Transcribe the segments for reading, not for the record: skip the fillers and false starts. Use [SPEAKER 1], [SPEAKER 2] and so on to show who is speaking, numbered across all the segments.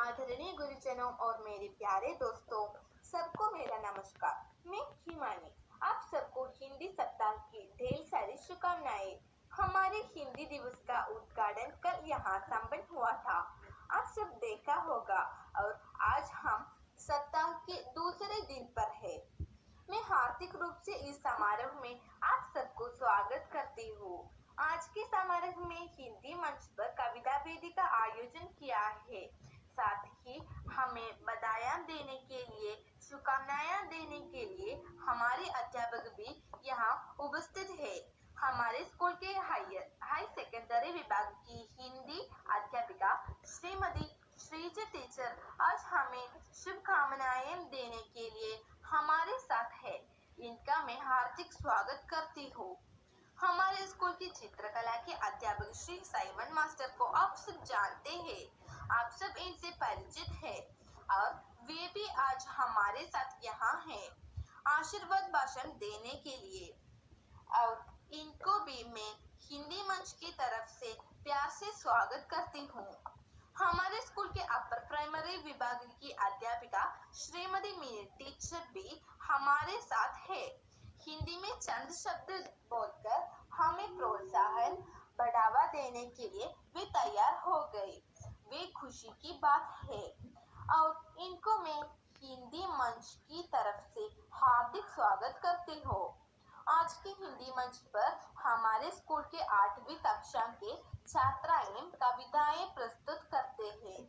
[SPEAKER 1] आदरणीय गुरुजनों और मेरे प्यारे दोस्तों, सबको मेरा नमस्कार। मैं हिमानी। आप सबको हिंदी सप्ताह की ढेर सारी शुभकामनाएं। हमारे हिंदी दिवस का उद्घाटन कल यहाँ संपन्न हुआ था। आप सब देखा होगा और आज हम सप्ताह के दूसरे दिन पर है। मैं हार्दिक रूप से इस समारोह में आप सबको स्वागत करती हूँ। आज के समारोह में हिंदी मंच पर कविता वेदी का आयोजन किया है। साथ ही हमें बधाइयाँ देने के लिए, शुभकामनाएं देने के लिए हमारे अध्यापक भी यहाँ उपस्थित है। हमारे स्कूल के हाई सेकेंडरी विभाग की हिंदी अध्यापिका श्रीमती श्रीजा टीचर आज हमें शुभकामनाएं देने के लिए हमारे साथ है। इनका मैं हार्दिक स्वागत करती हूँ। हमारे स्कूल की चित्रकला के अध्यापक श्री साइमन मास्टर को आप सब जानते हैं। आप सब इनसे परिचित हैं और वे भी आज हमारे साथ यहाँ हैं आशीर्वाद भाषण देने के लिए। और इनको भी मैं हिंदी मंच की तरफ से प्यार से स्वागत करती हूँ। हमारे स्कूल के अपर प्राइमरी विभाग की अध्यापिका श्रीमती मीना टीचर भी हमारे साथ है। हिंदी में चंद शब्द बोलकर हमें प्रोत्साहन बढ़ावा देने के लिए वे तैयार हो गए। वे खुशी की बात है और इनको मैं हिंदी मंच की तरफ से हार्दिक स्वागत करती हूँ। आज के हिंदी मंच पर हमारे स्कूल के 8वीं कक्षा के छात्राएं कविताएं प्रस्तुत करते हैं।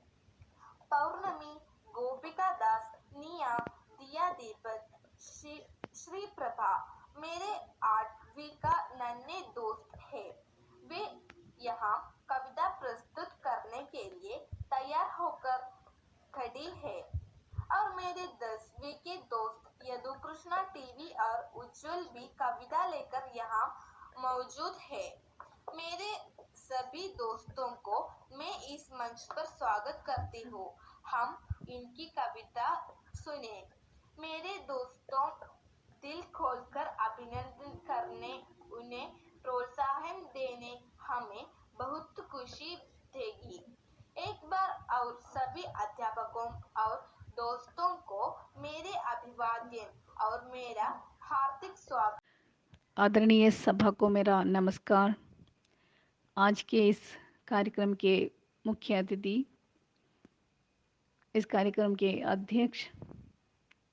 [SPEAKER 1] पौर्णमी, गोपिका दास, निया, दिया दीपक, श्री प्रभा मेरे 8वीं का नन्हे दोस्त है। वे यहाँ कविता प्रस्तुत करने के लिए तैयार होकर खड़ी है। और मेरे 10वीं के दोस्त यदु कृष्णा टीवी और उज्जवल भी कविता लेकर यहाँ मौजूद है। मेरे सभी दोस्तों को मैं इस मंच पर स्वागत करती हूँ। हम इनकी कविता सुने। मेरे दोस्तों, दिल खोलकर अभिनंदन करने, उन्हें प्रोत्साहन देने हमें बहुत खुशी देगी। एक बार और सभी अध्यापकों और दोस्तों को मेरे अभिवादन और मेरा हार्दिक स्वागत।
[SPEAKER 2] आदरणीय सभा को मेरा नमस्कार। आज के इस कार्यक्रम के मुख्य अतिथि, इस कार्यक्रम के अध्यक्ष,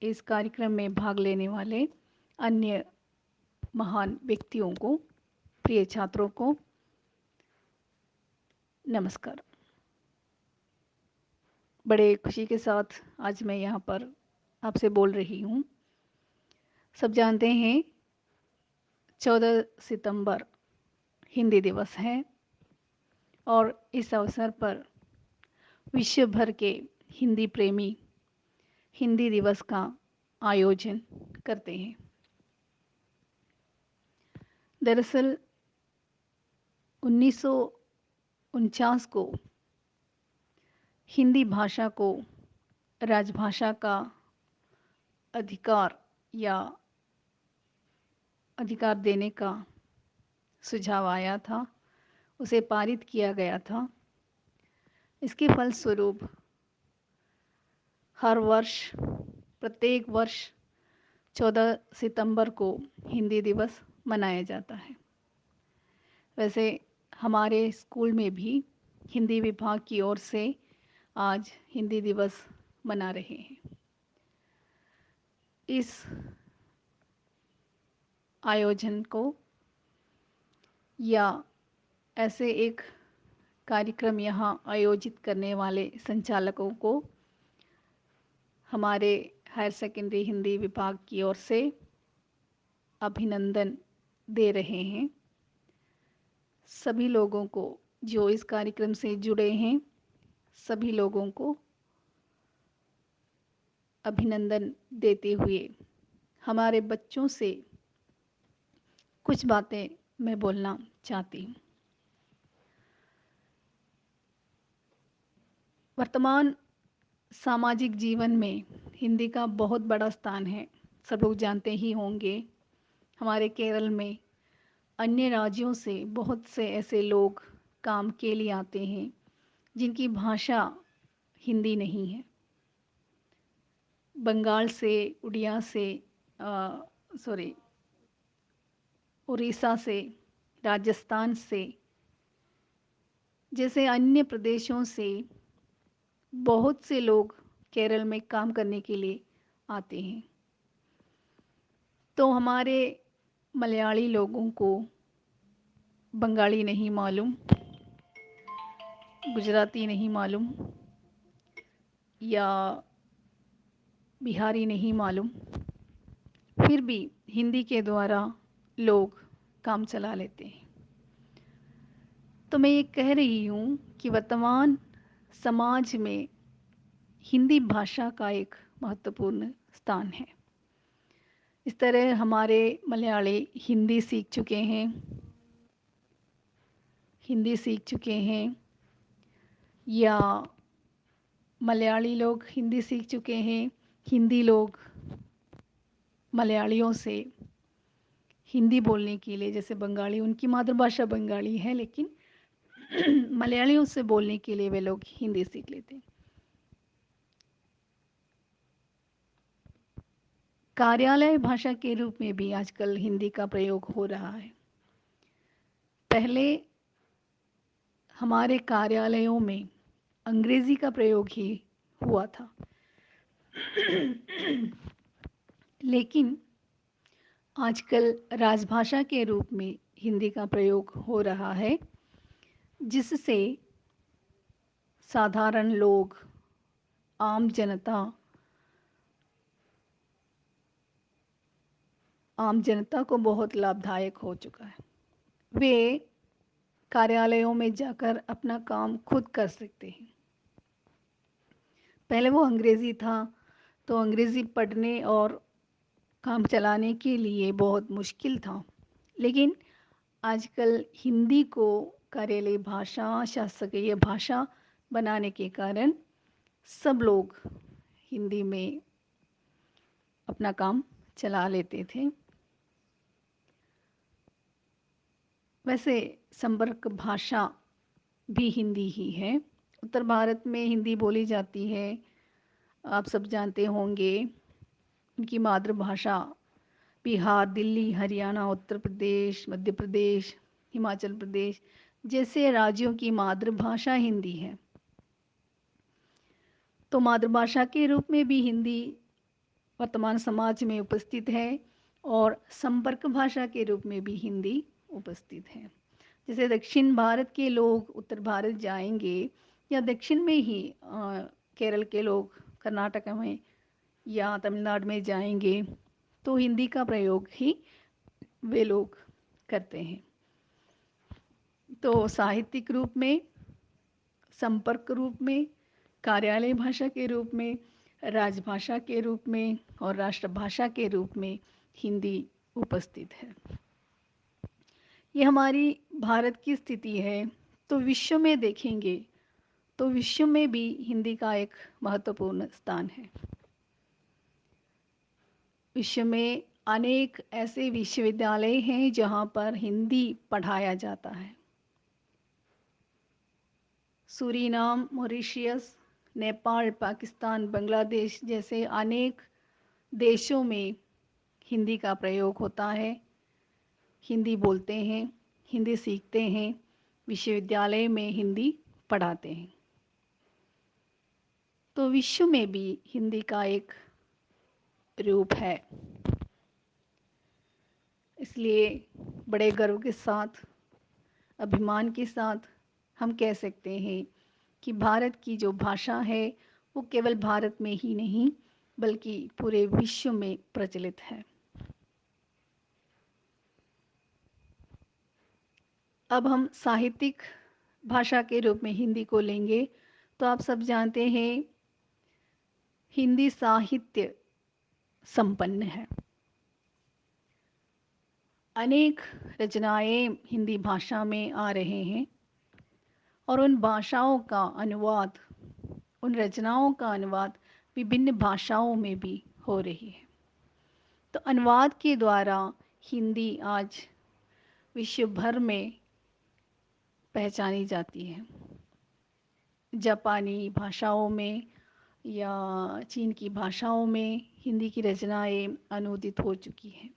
[SPEAKER 2] इस कार्यक्रम में भाग लेने वाले अन्य महान व्यक्तियों को, प्रिय छात्रों को नमस्कार। बड़े खुशी के साथ आज मैं यहाँ पर आपसे बोल रही हूँ। सब जानते हैं 14 सितंबर हिंदी दिवस है और इस अवसर पर विश्व भर के हिंदी प्रेमी हिंदी दिवस का आयोजन करते हैं। दरअसल 1949 को हिंदी भाषा को राजभाषा का अधिकार देने का सुझाव आया था, उसे पारित किया गया था। इसके फलस्वरूप हर वर्ष, प्रत्येक वर्ष 14 सितंबर को हिंदी दिवस मनाया जाता है। वैसे हमारे स्कूल में भी हिंदी विभाग की ओर से आज हिंदी दिवस मना रहे हैं। इस आयोजन को या ऐसे एक कार्यक्रम यहाँ आयोजित करने वाले संचालकों को हमारे हायर सेकेंडरी हिंदी विभाग की ओर से अभिनंदन दे रहे हैं। सभी लोगों को जो इस कार्यक्रम से जुड़े हैं, सभी लोगों को अभिनंदन देते हुए हमारे बच्चों से कुछ बातें मैं बोलना चाहती हूँ। वर्तमान सामाजिक जीवन में हिंदी का बहुत बड़ा स्थान है। सब लोग जानते ही होंगे, हमारे केरल में अन्य राज्यों से बहुत से ऐसे लोग काम के लिए आते हैं जिनकी भाषा हिंदी नहीं है। बंगाल से, उड़िया से, सॉरी, उड़ीसा से, राजस्थान से, जैसे अन्य प्रदेशों से बहुत से लोग केरल में काम करने के लिए आते हैं। तो हमारे मलयाली लोगों को बंगाली नहीं मालूम, गुजराती नहीं मालूम या बिहारी नहीं मालूम, फिर भी हिंदी के द्वारा लोग काम चला लेते हैं। तो मैं ये कह रही हूँ कि वर्तमान समाज में हिंदी भाषा का एक महत्वपूर्ण स्थान है। इस तरह हमारे मलयाली हिंदी सीख चुके हैं, या मलयाली लोग हिंदी सीख चुके हैं, हिंदी लोग मलयालियों से हिंदी बोलने के लिए, जैसे बंगाली, उनकी मातृभाषा बंगाली है लेकिन मलयालियों से बोलने के लिए वे लोग हिंदी सीख लेते हैं। कार्यालय भाषा के रूप में भी आजकल हिंदी का प्रयोग हो रहा है। पहले हमारे कार्यालयों में अंग्रेजी का प्रयोग ही हुआ था लेकिन आजकल राजभाषा के रूप में हिंदी का प्रयोग हो रहा है, जिससे साधारण लोग, आम जनता को बहुत लाभदायक हो चुका है। वे कार्यालयों में जाकर अपना काम खुद कर सकते हैं। पहले वो अंग्रेज़ी था तो अंग्रेज़ी पढ़ने और काम चलाने के लिए बहुत मुश्किल था, लेकिन आजकल हिंदी को कार्यालय भाषा, शासकीय भाषा बनाने के कारण सब लोग हिंदी में अपना काम चला लेते थे। वैसे संपर्क भाषा भी हिंदी ही है। उत्तर भारत में हिंदी बोली जाती है, आप सब जानते होंगे। उनकी मातृभाषा बिहार, दिल्ली, हरियाणा, उत्तर प्रदेश, मध्य प्रदेश, हिमाचल प्रदेश जैसे राज्यों की मातृभाषा हिंदी है। तो मातृभाषा के रूप में भी हिंदी वर्तमान समाज में उपस्थित है और संपर्क भाषा के रूप में भी हिंदी उपस्थित है। जैसे दक्षिण भारत के लोग उत्तर भारत जाएंगे या दक्षिण में ही केरल के लोग कर्नाटक में या तमिलनाडु में जाएंगे तो हिंदी का प्रयोग ही वे लोग करते हैं। तो साहित्यिक रूप में, संपर्क रूप में, कार्यालय भाषा के रूप में, राजभाषा के रूप में और राष्ट्रभाषा के रूप में हिंदी उपस्थित है। ये हमारी भारत की स्थिति है। तो विश्व में देखेंगे तो विश्व में भी हिंदी का एक महत्वपूर्ण स्थान है। विश्व में अनेक ऐसे विश्वविद्यालय हैं जहाँ पर हिंदी पढ़ाया जाता है। सूरीनाम, मॉरिशस, नेपाल, पाकिस्तान, बांग्लादेश जैसे अनेक देशों में हिंदी का प्रयोग होता है। हिंदी बोलते हैं, हिंदी सीखते हैं, विश्वविद्यालय में हिंदी पढ़ाते हैं। तो विश्व में भी हिंदी का एक रूप है। इसलिए बड़े गर्व के साथ, अभिमान के साथ हम कह सकते हैं कि भारत की जो भाषा है वो केवल भारत में ही नहीं बल्कि पूरे विश्व में प्रचलित है। अब हम साहित्यिक भाषा के रूप में हिंदी को लेंगे तो आप सब जानते हैं हिंदी साहित्य संपन्न है। अनेक रचनाएं हिंदी भाषा में आ रहे हैं और उन रचनाओं का अनुवाद विभिन्न भाषाओं में भी हो रही है। तो अनुवाद के द्वारा हिंदी आज विश्व भर में पहचानी जाती है। जापानी भाषाओं में या चीन की भाषाओं में हिंदी की रचनाएं अनुदित हो चुकी हैं।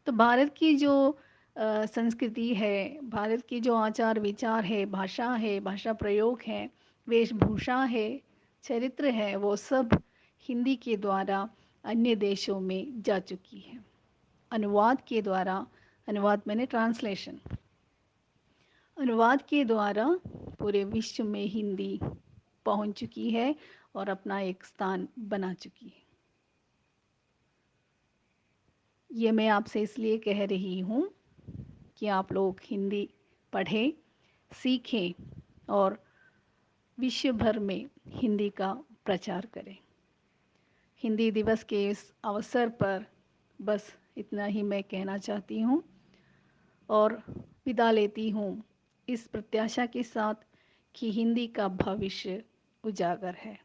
[SPEAKER 2] तो भारत की जो संस्कृति है, भारत की जो आचार विचार है, भाषा प्रयोग है, वेशभूषा है, चरित्र है, वो सब हिंदी के द्वारा अन्य देशों में जा चुकी है। अनुवाद के द्वारा, अनुवाद मैंने ट्रांसलेशन, अनुवाद के द्वारा पूरे विश्व में हिंदी पहुंच चुकी है और अपना एक स्थान बना चुकी है। ये मैं आपसे इसलिए कह रही हूँ कि आप लोग हिंदी पढ़ें, सीखें और विश्व भर में हिंदी का प्रचार करें। हिंदी दिवस के इस अवसर पर बस इतना ही मैं कहना चाहती हूँ और विदा लेती हूँ इस प्रत्याशा के साथ कि हिंदी का भविष्य उजागर है।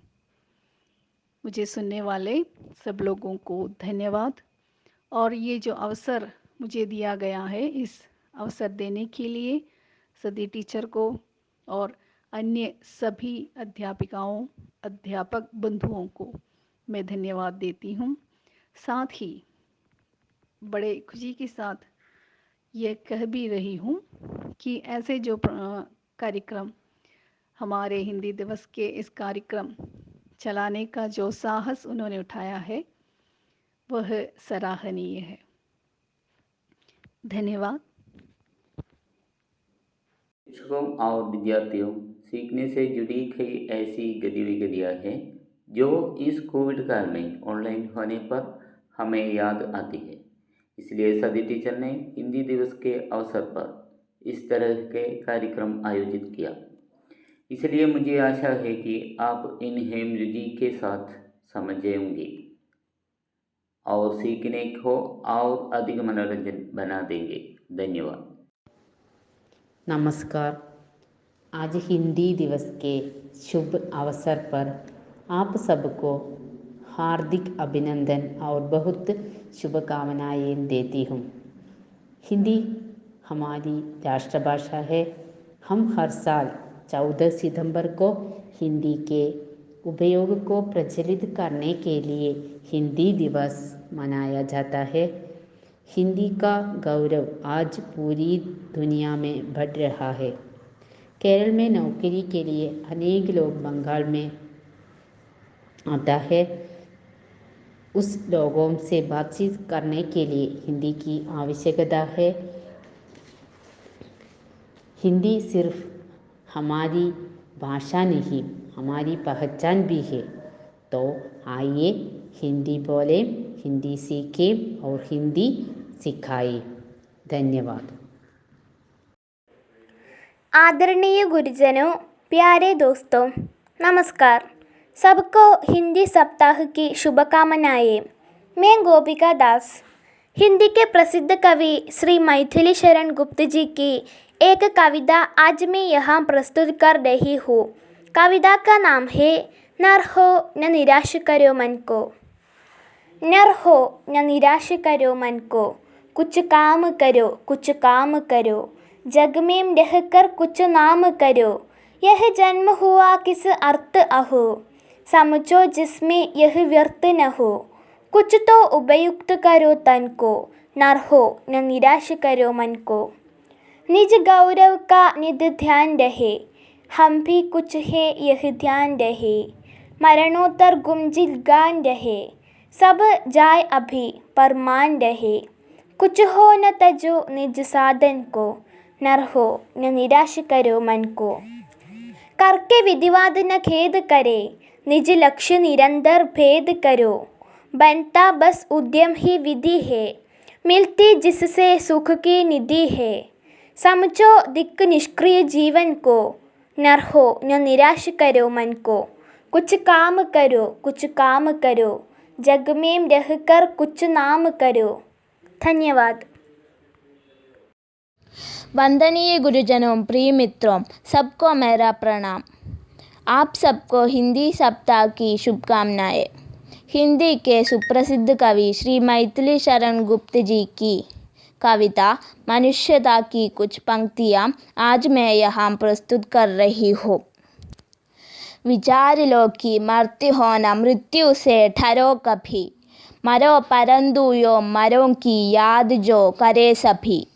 [SPEAKER 2] मुझे सुनने वाले सब लोगों को धन्यवाद और ये जो अवसर मुझे दिया गया है, इस अवसर देने के लिए सदी टीचर को और अन्य सभी अध्यापिकाओं, अध्यापक बंधुओं को मैं धन्यवाद देती हूँ। साथ ही बड़े खुशी के साथ ये कह भी रही हूँ कि ऐसे जो कार्यक्रम, हमारे हिंदी दिवस के इस कार्यक्रम चलाने का जो साहस उन्होंने उठाया है वह सराहनीय है। धन्यवाद।
[SPEAKER 3] शिक्षकों और विद्यार्थियों, सीखने से जुड़ी कई ऐसी गतिविधियां हैं जो इस कोविड काल में ऑनलाइन होने पर हमें याद आती है। इसलिए सदी टीचर ने हिंदी दिवस के अवसर पर इस तरह के कार्यक्रम आयोजित किया। इसलिए मुझे आशा है कि आप इन हेमरुचि के साथ समझेंगे और सीखने को और अधिक मनोरंजन बना देंगे। धन्यवाद।
[SPEAKER 4] नमस्कार। आज हिंदी दिवस के शुभ अवसर पर आप सबको हार्दिक अभिनंदन और बहुत शुभकामनाएं देती हूँ। हिंदी हमारी राष्ट्रभाषा है। हम हर साल 14 सितंबर को हिंदी के उपयोग को प्रचलित करने के लिए हिंदी दिवस मनाया जाता है। हिंदी का गौरव आज पूरी दुनिया में बढ़ रहा है। केरल में नौकरी के लिए अनेक लोग बंगाल में आता है। उस लोगों से बातचीत करने के लिए हिंदी की आवश्यकता है। हिंदी सिर्फ हमारी भाषा नहीं, हमारी पहचान भी है। तो आइए हिंदी बोलें, हिंदी सीखें और हिंदी सिखाएं। धन्यवाद।
[SPEAKER 5] आदरणीय गुरुजनों, प्यारे दोस्तों, नमस्कार। सबको हिंदी सप्ताह की शुभकामनाएं। मैं गोपिका दास हिंदी के प्रसिद्ध कवि श्री मैथिली शरण गुप्त जी की एक कविता आज मैं यहाँ प्रस्तुत कर रही हूँ। कविता का नाम है नर हो न निराश करो मन को। नर हो न निराश करो मन को, कुछ काम करो, कुछ काम करो, जग में रहकर कुछ नाम करो। यह जन्म हुआ किस अर्थ अहो, समझो जिसमें यह व्यर्थ न हो। कुछ तो उपयुक्त करो तन को, नर हो न निराश करो मन को। निज गौरव का निध ध्यान रहे, हम भी कुछ है यह ध्यान रहे। मरणोत्तर गुंजिल गान रहे, सब जाए अभी पर मान रहे। कुछ हो न तजो निज साधन को, नर हो न निराश करो मन को। करके विधिवाद न खेद करे, निज लक्ष्य निरंतर भेद करो। बनता बस उद्यम ही विधि है, मिलती जिससे सुख की निधि है। समझो दिक्क निष्क्रिय जीवन को, नर हो न निराश करो मन को। कुछ काम करो, कुछ काम करो, जग में रहकर कुछ नाम करो। धन्यवाद।
[SPEAKER 6] वंदनीय गुरुजनों, प्रिय मित्रों, सबको मेरा प्रणाम। आप सबको हिंदी सप्ताह की शुभकामनाएं। हिंदी के सुप्रसिद्ध कवि श्री मैथिली शरण गुप्त जी की कविता मनुष्यता की कुछ पंक्तियाँ आज मैं यहाँ प्रस्तुत कर रही हूँ। विचार लो कि मरते होना मृत्यु से ठहरो कभी, मरो परंतु यो मरों की याद जो करे सभी।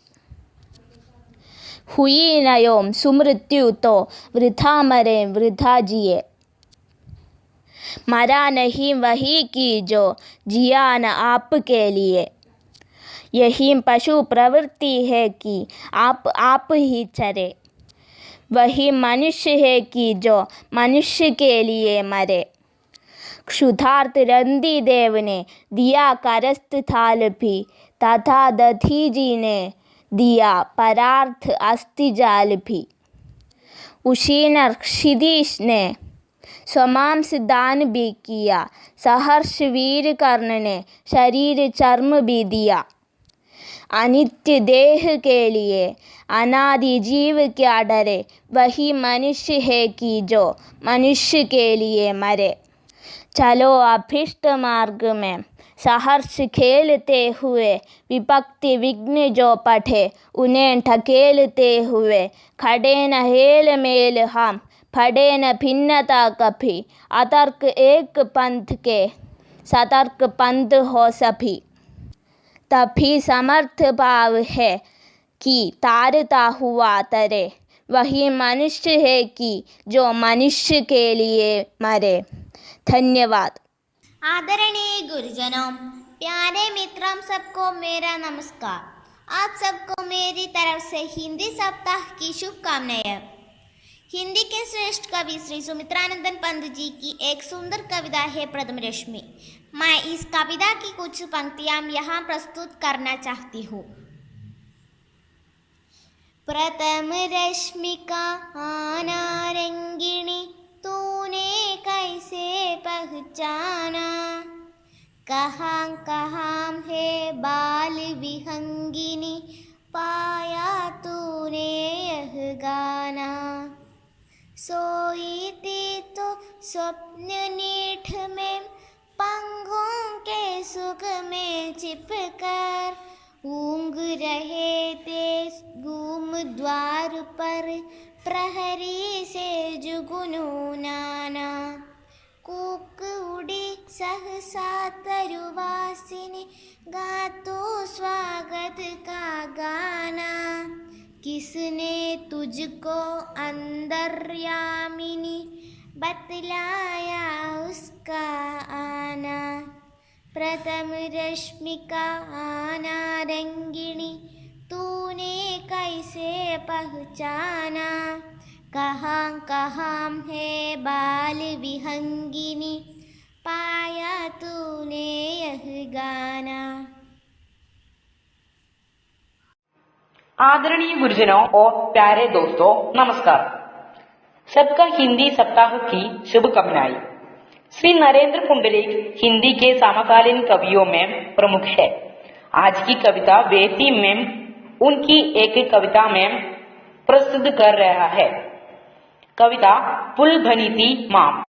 [SPEAKER 6] हुई न योम सुमृत्यु तो वृथा मरे वृथा जिए, मरा नहीं वही की जो जिया न आपके लिए। यही पशु प्रवृत्ति है कि आप ही चरे, वही मनुष्य है कि जो मनुष्य के लिए मरे। क्षुधार्त रंदी देव ने दिया करस्त थाल भी, तथा दधी जी ने दिया परार्थ अस्थि जाल भी। उशीन क्षिदिश ने स्वमांस दान भी किया, सहर्ष वीर कर्ण ने शरीर चर्म भी दिया। अनित्य देह के लिए अनादि जीव क्या डरे, वही मनुष्य है कि जो मनुष्य के लिए मरे। चलो अभिष्ट मार्ग में सहर्ष खेलते हुए, विपत्ति विघ्न जो पठे उन्हें ढकेलते हुए। खड़े न हेल मेल हम, फड़े न भिन्नता कभी, अतर्क एक पंथ के सतर्क पंथ हो सभी। तभी समर्थ भाव है कि तारता हुआ तरे, वही मनुष्य है कि जो मनुष्य के लिए मरे। धन्यवाद।
[SPEAKER 7] आदरणीय गुरुजनों, प्यारे मित्रों, सबको मेरा नमस्कार। आप सबको मेरी तरफ से हिंदी सप्ताह की शुभकामनाएं। हिंदी के श्रेष्ठ कवि श्री सुमित्रानंदन पंत जी की एक सुंदर कविता है प्रथम रश्मि। मैं इस कविता की कुछ पंक्तियां यहाँ प्रस्तुत करना चाहती हूँ। प्रथम रश्मि का आना रंगिणी, तूने कैसे पहचाना। कहाँ कहाँ है बाल विहंगिनी, पाया तूने यह गाना। सोई थी तो स्वप्न नीठ में, पंखों के सुख में छिपकर। ऊँग रहे थे घूम द्वार पर, प्रहरी से जुगुनूनाना। कूक उड़ी सहसा तरुवासिनी, गा तो स्वागत का गाना। किसने तुझको अंतर्यामिनी, बतलाया उसका आना। प्रथम रश्मि का आना रंगिणी, तूने कैसे पहचाना। कहाँ कहाँ है बाल विहंगिनी, पाया तूने यह गाना।
[SPEAKER 8] आदरणीय गुरुजनों और प्यारे दोस्तों, नमस्कार। सबका हिंदी सप्ताह की शुभकामनाएं। श्री नरेंद्र पुंडलिक हिंदी के समकालीन कवियों में प्रमुख है। आज की कविता बेटी मैम उनकी एक कविता में प्रस्तुत कर रहा है। कविता पुल बनी थी माँ।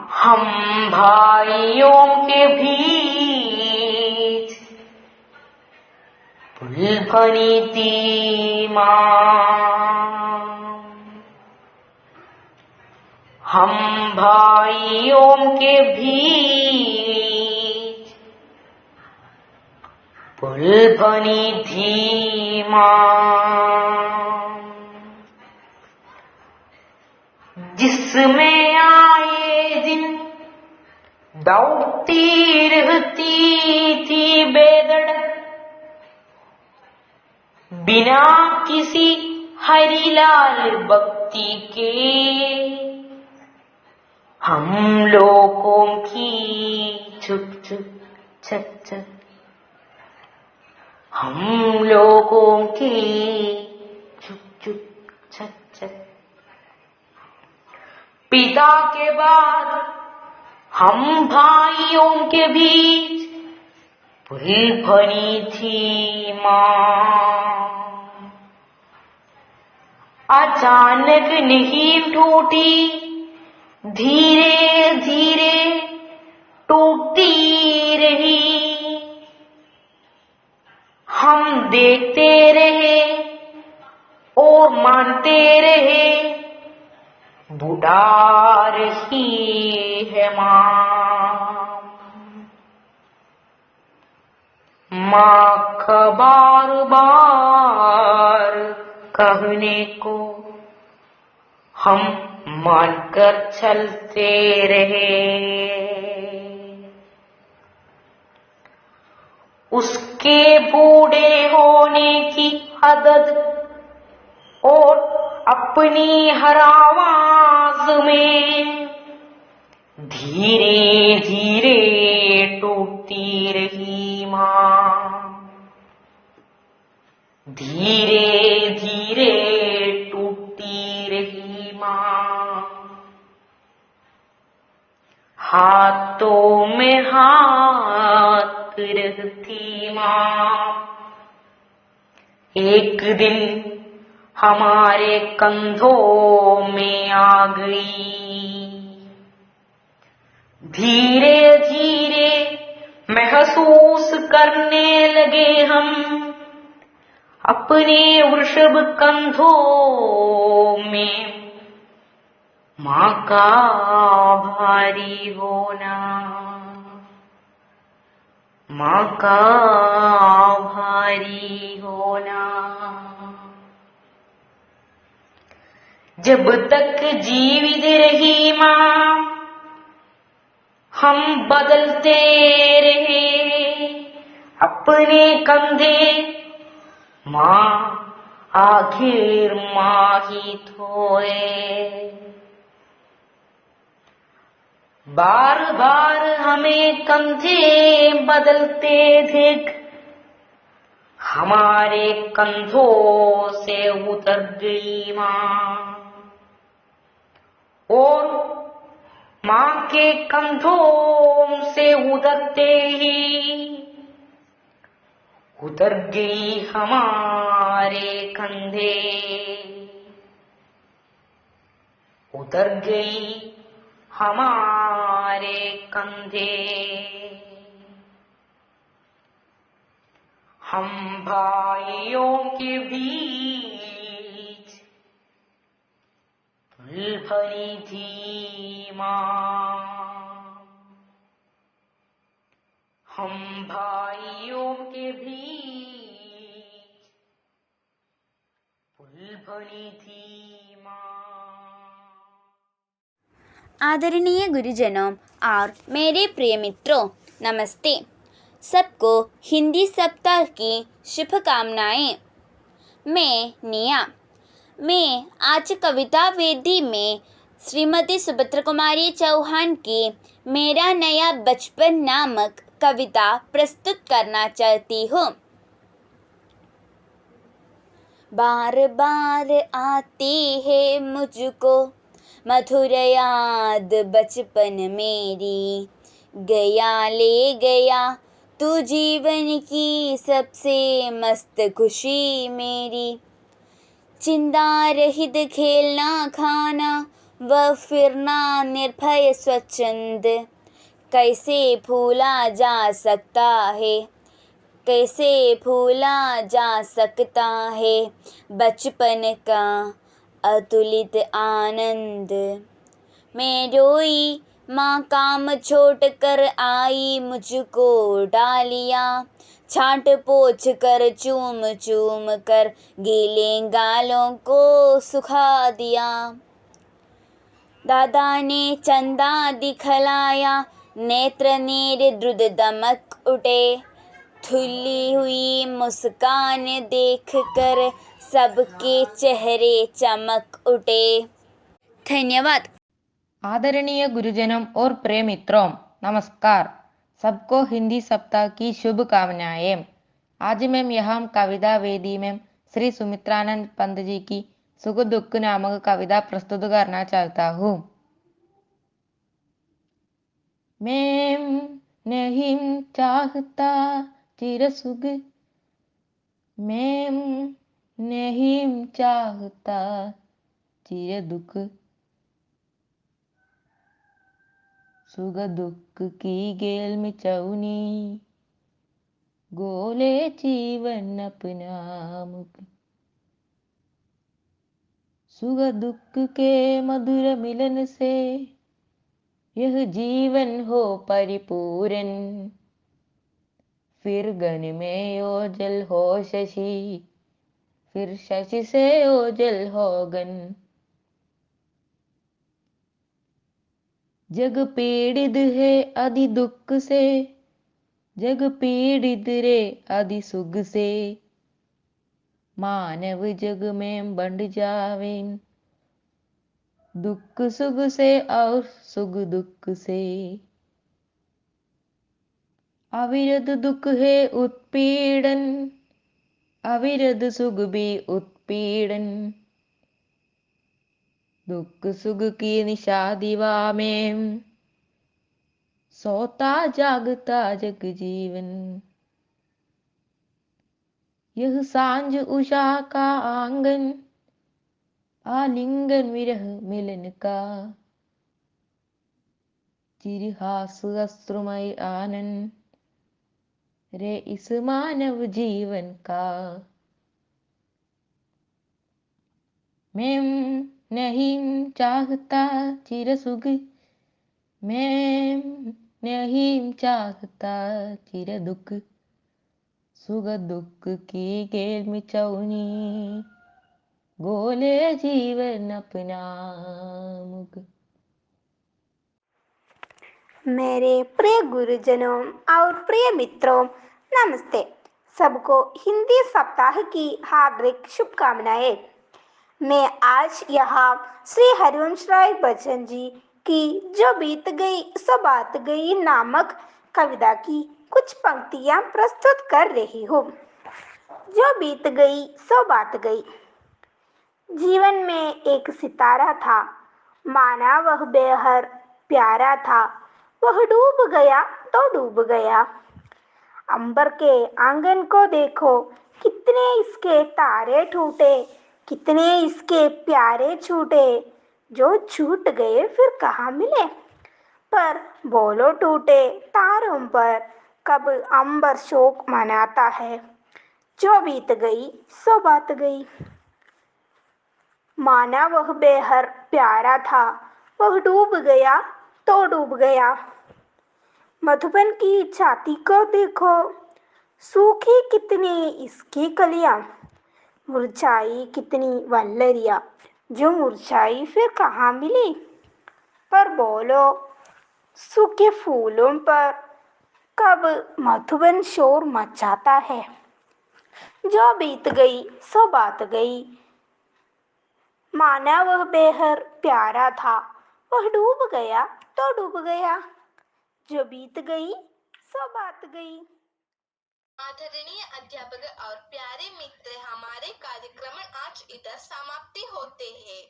[SPEAKER 8] हम भाइयों के बीच पुल बनी थी माँ। हम भाइयों के बीच पुल बनी थी माँ। जिसमें आए दिन दौड़ती रहती थी बेधड़क, बिना किसी हरिलाल भक्ति के। हम लोगों की छुप छुप छप छप, हम लोगों की छुप छुप छप छप। पिता के बाद हम भाइयों के बीच पुल बनी थी माँ। अचानक नहीं टूटी, धीरे धीरे टूटती रही। हम देखते रहे और मानते रहे, बूढ़ा रही है माँ का बार बार कहने को हम मानकर चलते रहे। उसके बूढ़े होने की आदत और अपनी हर आवाज में धीरे धीरे टूटती रही माँ, धीरे धीरे टूटती रही माँ। हाथों में हाथ रहती माँ, एक दिन हमारे कंधों में आ गई। धीरे धीरे महसूस करने लगे हम अपने वृषभ कंधों में माँ का भारी होना, माँ का भारी होना। जब तक जीवित रही माँ हम बदलते रहे अपने कंधे, माँ आखिर माँ ही थोए। बार बार हमें कंधे बदलते देख हमारे कंधों से उतर गई माँ, और माँ के कंधों से उतरते ही उतर गई हमारे कंधे, उतर गई हमारे कंधे। हम भाइयों के बीच भूल भरी थी माँ, हम भाइयों के बीच भूल भरी थी माँ।
[SPEAKER 5] आदरणीय गुरुजनों और मेरे प्रिय मित्रों, नमस्ते। सबको हिंदी सप्ताह की शुभकामनाएं। मैं निया। मैं आज कविता वेदी में श्रीमती सुभद्रा कुमारी चौहान की मेरा नया बचपन नामक कविता प्रस्तुत करना चाहती हूँ। बार बार आती है मुझको मधुर याद बचपन मेरी, गया ले गया तू जीवन की सबसे मस्त खुशी मेरी। चिंता रहित खेलना खाना व फिरना निर्भय स्वच्छंद, कैसे भूला जा सकता है, कैसे भूला जा सकता है बचपन का अतुलित आनंद। मैं रोई माँ काम छोड़ कर आई, मुझको डालिया छांट पोछ कर चूम चूम कर गीले गालों को सुखा दिया। दादा ने चंदा दिखलाया, नेत्र नीर द्रुत दमक उठे, धुली हुई मुस्कान देख कर सबके चेहरे चमक उठे। धन्यवाद।
[SPEAKER 9] आदरणीय गुरुजनों और प्रिय मित्रों, नमस्कार। सबको हिंदी सप्ताह की शुभकामनाएं। आज मैं यहाँ कविता वेदी में श्री सुमित्रानंद पंत जी की सुख दुख नामक कविता प्रस्तुत करना चाहता हूँ। मैं नहीं चाहता चिर सुख, मैं नहीं चाहता चिर दुख, सुख दुख की गेल में चौनी, गोले जीवन अपना मुख। सुख दुख के मधुर मिलन से यह जीवन हो परिपूर्ण, फिर गन में ओझल हो शशि, फिर शशि से ओझल हो गन। जग पीड़ित है आदि दुख से, जग पीड़ित रे आदि सुख से, मानव जग में बंट जावे, दुख सुख से और सुख दुख से। अविरत दुख है उत्पीड़न, अविरत सुख भी उत्पीड़न, दुख सुख की निशा दीवा में, सोता जागता जग जीवन। यह सांझ उषा का आंगन, आलिंगन विरह मिलन का, चिरहास अश्रुमय आनंद रे इस मानव जीवन का। मैं नहीं चाहता चिर सुख, मैं नहीं चाहता चिर दुख, सुख दुख की गेल मिचौनी, गोले जीवन अपना मुख।
[SPEAKER 5] मेरे प्रिय गुरुजनों और प्रिय मित्रों, नमस्ते। सबको हिंदी सप्ताह की हार्दिक शुभकामनाएं। मैं आज यहाँ श्री हरिवंश राय बच्चन जी की जो बीत गई सो बात गई नामक कविता की कुछ पंक्तियाँ प्रस्तुत कर रही हूँ। जो बीत गई सो बात गई। जीवन में एक सितारा था, माना वह बेहद प्यारा था, वह डूब गया तो डूब गया। अंबर के आंगन को देखो, कितने इसके तारे टूटे, कितने इसके प्यारे छूटे, जो छूट गए फिर कहाँ मिले। पर बोलो टूटे तारों पर, कब अंबर शोक मनाता है। जो बीत गई सो बात गई। माना वह बेहद प्यारा था, वह डूब गया तो डूब गया। मधुबन की छाती को देखो, सूखी कितनी इसकी कलियां, मुरझाई कितनी वल्लरियां, जो मुरझाई फिर कहाँ मिली। पर बोलो सूखे फूलों पर, कब मधुबन शोर मचाता है। जो बीत गई सो बात गई। माना वह बेहद प्यारा था, वह डूब गया तो डूब गया। जो बीत गई सो बात गई।
[SPEAKER 1] आदरणीय अध्यापक और प्यारे मित्र, हमारे कार्यक्रम आज इधर समाप्ति होते हैं।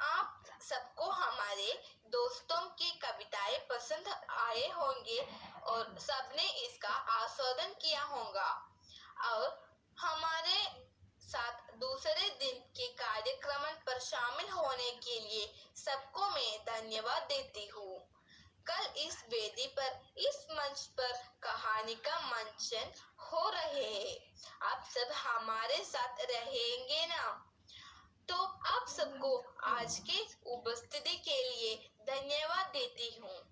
[SPEAKER 1] आप सबको हमारे दोस्तों की कविताएं पसंद आए होंगे और सबने इसका आस्वादन किया होगा। और हमारे साथ दूसरे दिन के कार्यक्रम पर शामिल होने के लिए सबको मैं धन्यवाद देती हूँ। कल इस वेदी पर, इस मंच पर कहानी का मंचन हो रहे हैं। आप सब हमारे साथ रहेंगे ना? तो आप सबको आज के उपस्थिति के लिए धन्यवाद देती हूँ।